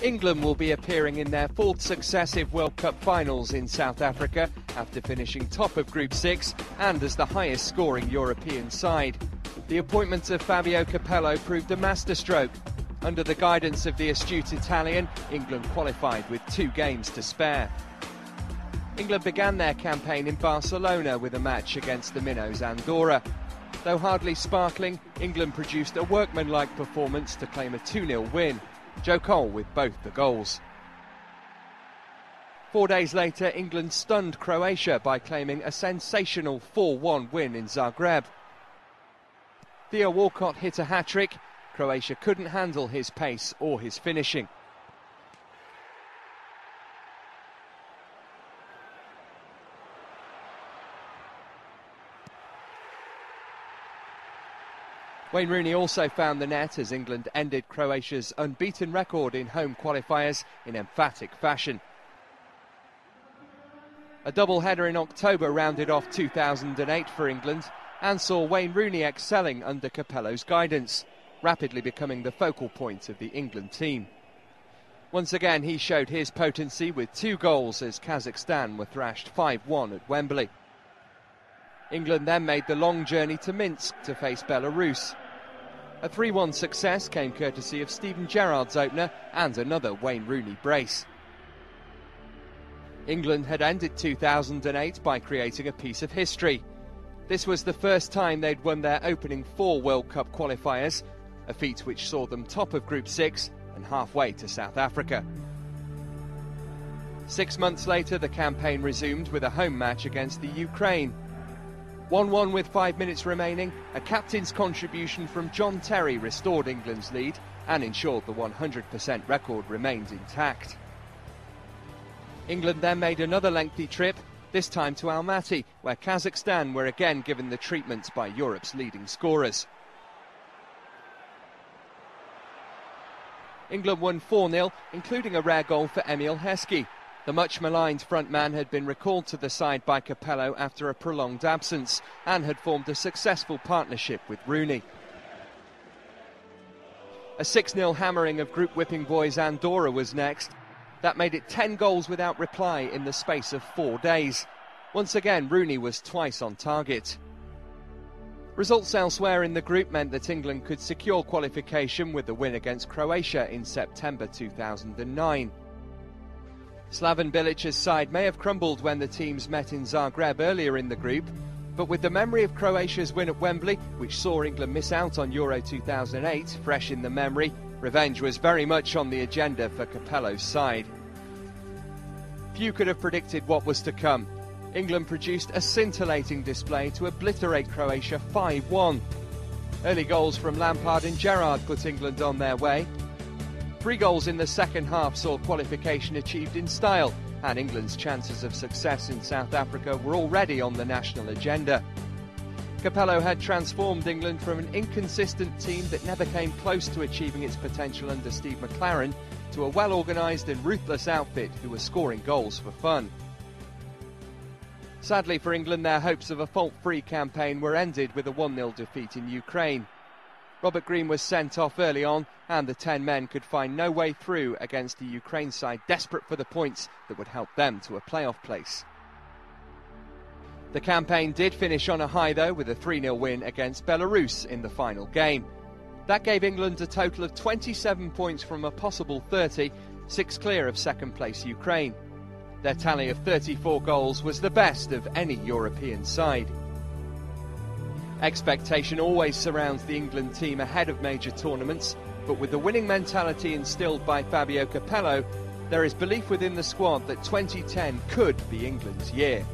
England will be appearing in their fourth successive World Cup finals in South Africa after finishing top of Group 6 and as the highest scoring European side. The appointment of Fabio Capello proved a masterstroke. Under the guidance of the astute Italian, England qualified with 2 games to spare. England began their campaign in Barcelona with a match against the minnows Andorra. Though hardly sparkling, England produced a workmanlike performance to claim a 2-0 win. Joe Cole with both the goals. 4 days later, England stunned Croatia by claiming a sensational 4-1 win in Zagreb. Theo Walcott hit a hat-trick. Croatia couldn't handle his pace or his finishing. Wayne Rooney also found the net as England ended Croatia's unbeaten record in home qualifiers in emphatic fashion. A double-header in October rounded off 2008 for England and saw Wayne Rooney excelling under Capello's guidance, rapidly becoming the focal point of the England team. Once again he showed his potency with 2 goals as Kazakhstan were thrashed 5-1 at Wembley. England then made the long journey to Minsk to face Belarus. A 3-1 success came courtesy of Steven Gerrard's opener and another Wayne Rooney brace. England had ended 2008 by creating a piece of history. This was the first time they'd won their opening 4 World Cup qualifiers, a feat which saw them top of Group 6 and halfway to South Africa. 6 months later, the campaign resumed with a home match against the Ukraine. 1-1 with 5 minutes remaining, a captain's contribution from John Terry restored England's lead and ensured the 100% record remained intact. England then made another lengthy trip, this time to Almaty, where Kazakhstan were again given the treatment by Europe's leading scorers. England won 4-0, including a rare goal for Emil Heskey. The much-maligned frontman had been recalled to the side by Capello after a prolonged absence and had formed a successful partnership with Rooney. A 6-0 hammering of group-whipping boys Andorra was next. That made it 10 goals without reply in the space of 4 days. Once again, Rooney was twice on target. Results elsewhere in the group meant that England could secure qualification with the win against Croatia in September 2009. Slaven Bilic's side may have crumbled when the teams met in Zagreb earlier in the group, but with the memory of Croatia's win at Wembley, which saw England miss out on Euro 2008, fresh in the memory, revenge was very much on the agenda for Capello's side. Few could have predicted what was to come. England produced a scintillating display to obliterate Croatia 5-1. Early goals from Lampard and Gerrard put England on their way. 3 goals in the second half saw qualification achieved in style, and England's chances of success in South Africa were already on the national agenda. Capello had transformed England from an inconsistent team that never came close to achieving its potential under Steve McClaren to a well-organised and ruthless outfit who were scoring goals for fun. Sadly for England, their hopes of a fault-free campaign were ended with a 1-0 defeat in Ukraine. Robert Green was sent off early on, and the 10 men could find no way through against the Ukraine side desperate for the points that would help them to a playoff place. The campaign did finish on a high though, with a 3-0 win against Belarus in the final game. That gave England a total of 27 points from a possible 30, 6 clear of second place Ukraine. Their tally of 34 goals was the best of any European side. Expectation always surrounds the England team ahead of major tournaments, but with the winning mentality instilled by Fabio Capello, there is belief within the squad that 2010 could be England's year.